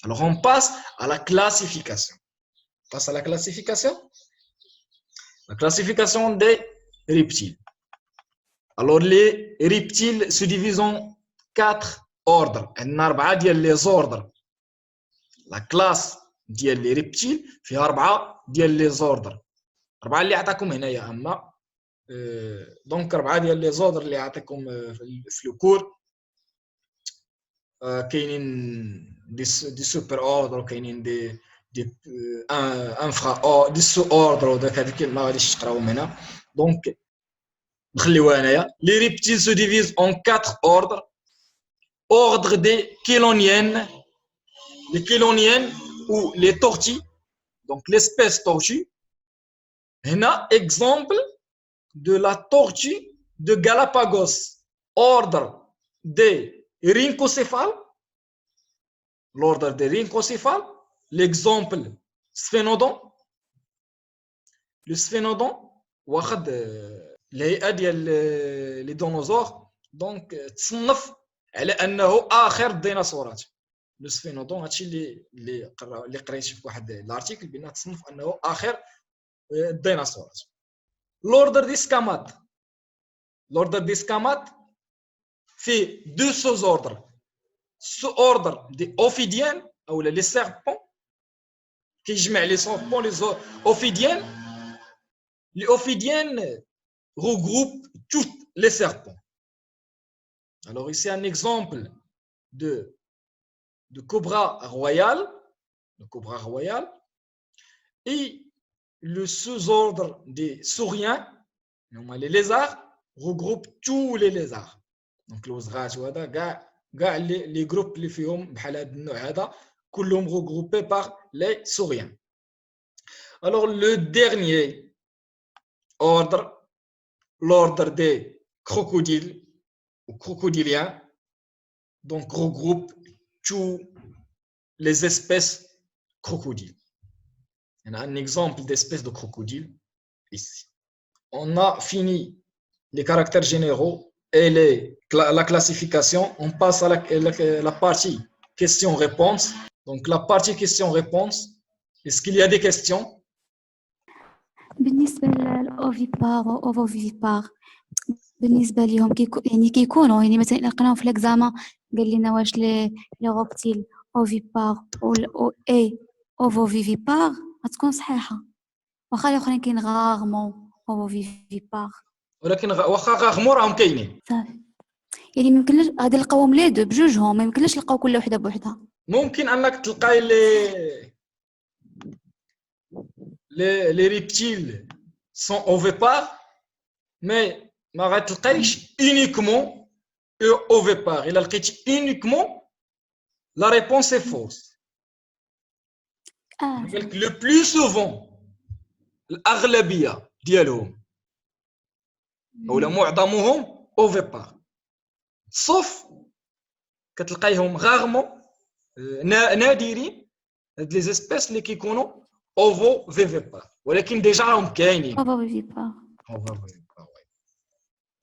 Alors, on passe à la classification. On passe à la classification. La classification des reptiles. Alors, les reptiles se divisent en 4 ordres. On a les ordres. La classe ديال les reptiles فيها 4 ديال les ordres. 4 اللي عطاكم هنايا اما دونك 4 ديال les ordres اللي عطاكم في الكور. كاينين دي سوبر اوردر وكاينين دي انفرا دي سو اوردر وداك هذيك ما غاديش تقراوهم هنا. دونك نخليوها هنايا. Les reptiles se divisent en 4 ordres. Ordre des chéloniennes. Les chéloniennes ou les tortues, donc l'espèce tortue. Un exemple de la tortue de Galapagos, ordre des rhinocéphales. L'ordre des rhinocéphales, l'exemple sphénodon. Le sphénodon, واخد الهيئة ديال les dinosaures, donc تصنف على أنه آخر الديناصورات. لو سفينودون هادشي اللي قريت في واحد الارتيكل بان تصنف انه اخر الديناصورات. لوردر دي سكامات. لوردر دي سكامات في دو سوز اوردر. سو اوردر دي اوفيديان او لي سيربون كيجمع لي سيربون لي اوفيديان. لي اوفيديان regroupe toutes les serpents. Alors ici un exemple de cobra royal, et le sous-ordre des sauriens, les lézards, regroupe tous les lézards. Donc les groupes اللي فيهم بحال هذا النوع هذا كلهم regroupés par les sauriens. Alors le dernier ordre, l'ordre des crocodiles ou crocodiliens, donc regroupe tous les espèces crocodiles. On a un exemple d'espèce de crocodile ici. On a fini les caractères généraux et la classification. On passe à la partie questions-réponses. Donc la partie questions-réponses, est-ce qu'il y a des questions? بالنسبة للأوفيبار وأوفوفيبار بالنسبة لهم يعني كيكونوا يعني مثلا إلا لقيناهم في الإكزاما قال لنا واش لي غوبتيل أوفيبار أو إي أوفوفيبار غتكون صحيحة، واخا الآخرين كاين غاغمون أوفوفيبار ولكن واخا غاغمو راهم كاينين. صافي يعني ميمكنلاش غادي نلقاوهم لي دو بجوجهم، ميمكنلاش نلقاو كل وحدة بوحدها. ممكن انك تلقاي les reptiles sont ovipares, mais ما غتلقايش uniquement ovipares. إلا لقيتي uniquement la réponse est fausse. Le plus souvent الأغلبية ديالهم أو معظمهم ovipares, sauf كتلقايهم rarement نادرين هاد لي زيسبيس اللي كيكونوا اوفوفيفيبار، ولكن ديجا راهم كاينين. أوفوفيبار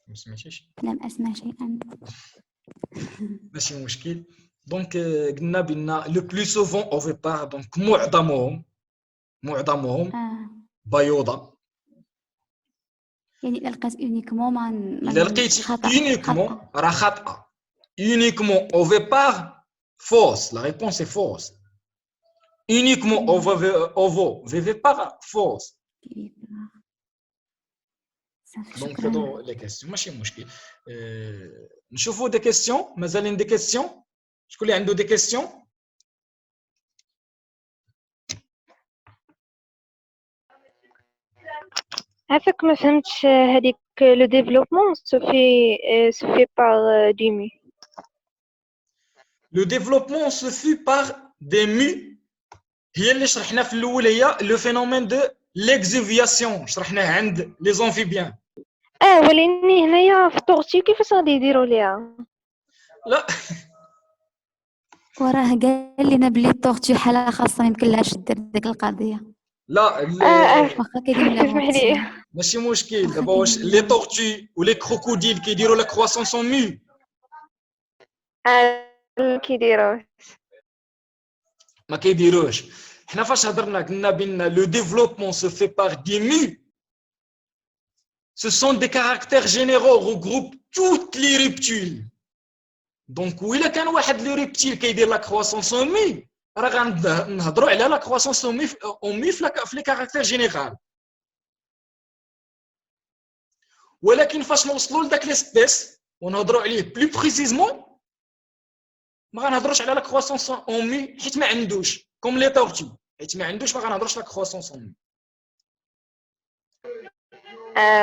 ما سمعتيش؟ لم أسمع شيئا. ماشي مشكل. دونك قلنا بان لو بلو سوفون اوفيبار، دونك معظمهم بيوضة. يعني إلا لقيت يونيكمون إلا لقيتي يونيكمون راه خاطئة. يونيكمون اوفيبار فوس، لا ريبونس est fausse. Uniquement ovovivipare fausse. Donc هادو لي كيسيون ماشي مشكل. نشوفوا دي كيسيون. مازالين دي كيسيون؟ شكون اللي عنده دي كيسيون؟ عافاك ما فهمتش هذيك لو ديفلوبمون se fait par des mu. Le développement se fait par des mu. هي اللي شرحنا في الاول، هي لو فينومين دو ليكزوفياسيون، شرحناه عند لي زونفيبيان. ولكن هنايا في الطورتي كيفاش غادي يديروا ليها؟ لا وراه قال لنا بلي الطورتي حاله خاصه يمكن لها دير ديك القضيه. لا واخا كيدير لها ماشي مشكل. دابا واش لي طورتي ولي كروكوديل كيديروا لا كرواسونس اون مي؟ كيديروا ما كيديروش. حنا فاش هضرنا قلنا بان le développement se fait par des mu. Ce sont des caractères généraux regroupent toutes les reptiles. Donc وإلا كان واحد لي ريبتيل كيدير لا كرواسونس اون مي راه غنهضروا على لا كرواسونس اون مي في لي كاركتير جينيرال. ولكن فاش نوصلوا لذاك لي سبيس ونهضروا عليه بلو بريسيزمون ما غنهضروش على لا كرواسونس اون مي حيت ما عندوش كوم لي تورتو حيت ما عندوش ما غنهضروش لا كرواسونس اون مي.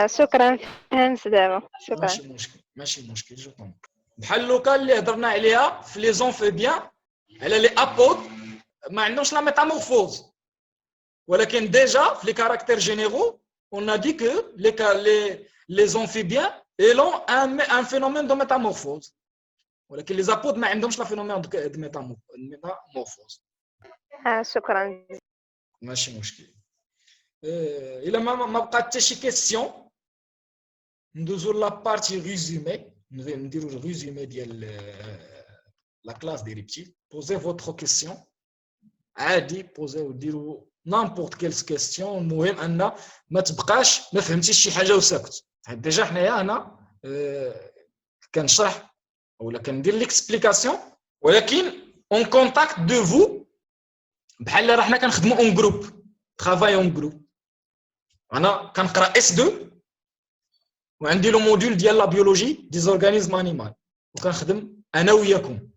شكرا فهمت دابا شكرا. ماشي مشكل جو طون. بحال لوكا اللي هضرنا عليها في لي زونفيبيان على لي ابود ما عندهمش لا ميتامورفوز ولكن ديجا في لي كاركتير جينيرو on a dit que les amphibiens ont un phénomène de métamorphose ولكن les apodes ما عندهمش لا phénomène de métamorphose. شكرا. ماشي مشكل. إلا ما بقات حتى شي كيسيون ندوزو لا بارتي ريزومي نديرو الريزومي ديال لا كلاس دي ريبتيل. posez votre question عادي posez ديرو n'importe quelle question. المهم ان ما تبقاش ما فهمتيش شي حاجه وساكت. ديجا حنايا انا كنشرح ولا كندير ليكسبليكاسيون ولكن اون كونتاكت دو فو بحال راه حنا كنخدموا اون جروب ترافاي اون جروب. انا كنقرا اس 2 وعندي لو موديول ديال لا بيولوجي دي زورغانيزم انيمال وكنخدم انا وياكم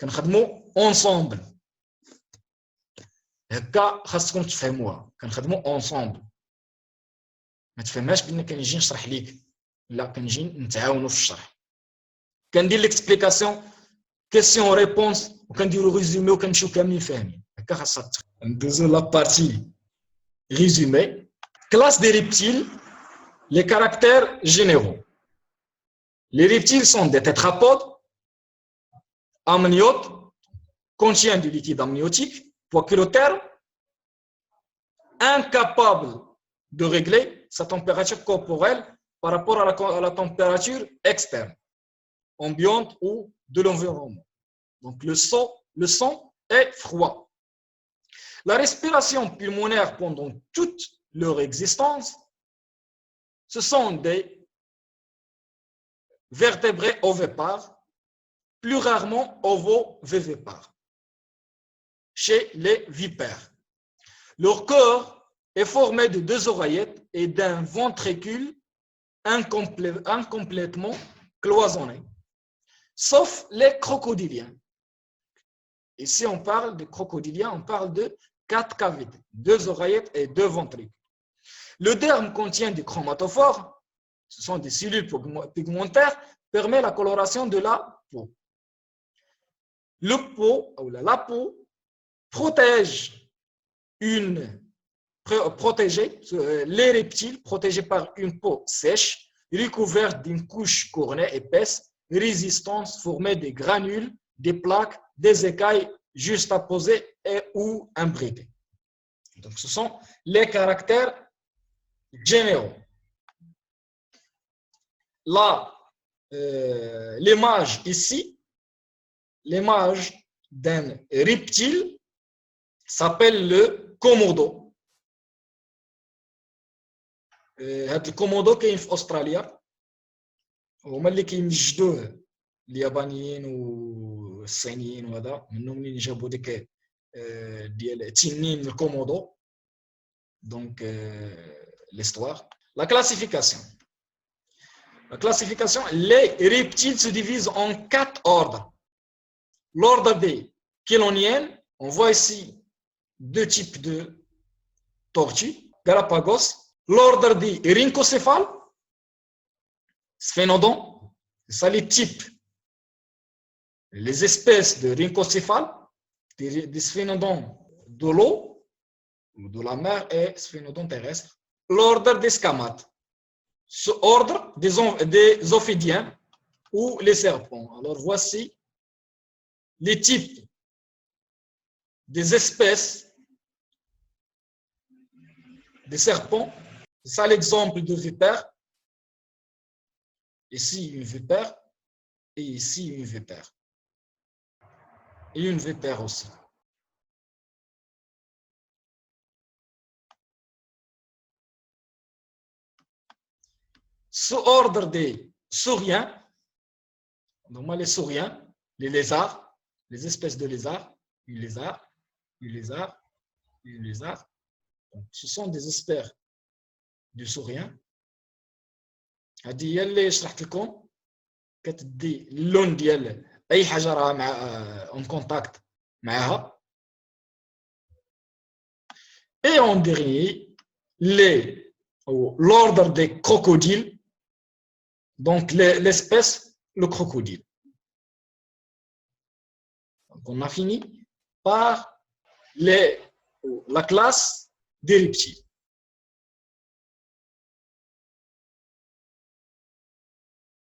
كنخدموا اونسومبل. هكا خاصكم تفهموها كنخدموا اونسومبل ما تفهمهاش بان كنجي نشرح ليك لا كنجي نتعاونوا في الشرح. كندير ليكسبليكاسيون كيسيون ريبونس وكنديروا ريزومي وكنمشيو كاملين فاهمين. هكا خاصها ندوزو لا بارتي ريزومي. classe des reptiles, les caractères généraux. Les reptiles sont des tétrapodes amniotes contient du liquide amniotique poikilotherme incapable de régler sa température corporelle par rapport à la température externe ambiante ou de l'environnement. Donc le sang est froid. La respiration pulmonaire pendant toute leur existence, ce sont des vertébrés ovipares, plus rarement ovovivipares, chez les vipères. Leur corps est formé de 2 oreillettes et d'un ventricule incomplètement cloisonné, sauf les crocodiliens. Ici, on parle de crocodiliens, on parle de 4 cavités, 2 oreillettes et 2 ventricules. Le derme contient des chromatophores, ce sont des cellules pigmentaires, permet la coloration de la peau. La peau protège les reptiles protégés par une peau sèche, recouverte d'une couche cornée épaisse, résistante, formée des granules, des plaques, des écailles juxtaposées ou imbridées. Donc, ce sont les caractères généraux. Là, l'image ici, l'image d'un reptile s'appelle le komodo. هذا الكومودو كاين في استراليا هما اللي كيمجدوه اليابانيين والصينيين وهذا منهم اللي جابوا ديك ديال تنين الكومودو. Donc l'histoire, la classification. La classification, les reptiles se divisent en 4 ordres. L'ordre des chéloniennes, on voit ici 2 types de tortues, Galapagos. L'ordre des rhincocéphales, sphénodons, c'est ça les types, les espèces de rhincocéphales, des sphénodons de l'eau ou de la mer et sphénodons terrestres. L'ordre des scamates, ce ordre des ophidiens ou les serpents. Alors voici les types des espèces des serpents. C'est ça l'exemple de vipère. Ici une vipère et ici une vipère. et une vipère aussi. Sous ordre des sauriens, donc les sauriens, les lézards, les espèces de lézards, les lézards, les lézards, les lézards. Donc, ce sont des espèces du saurien. هذه هي اللي شرحت لكم كتدي اللون ديال اي حاجه راه مع اون كونتاكت معاها. Et en dernier, l'ordre des crocodiles, donc l'espèce, le crocodile. Donc on a fini par la classe des reptiles.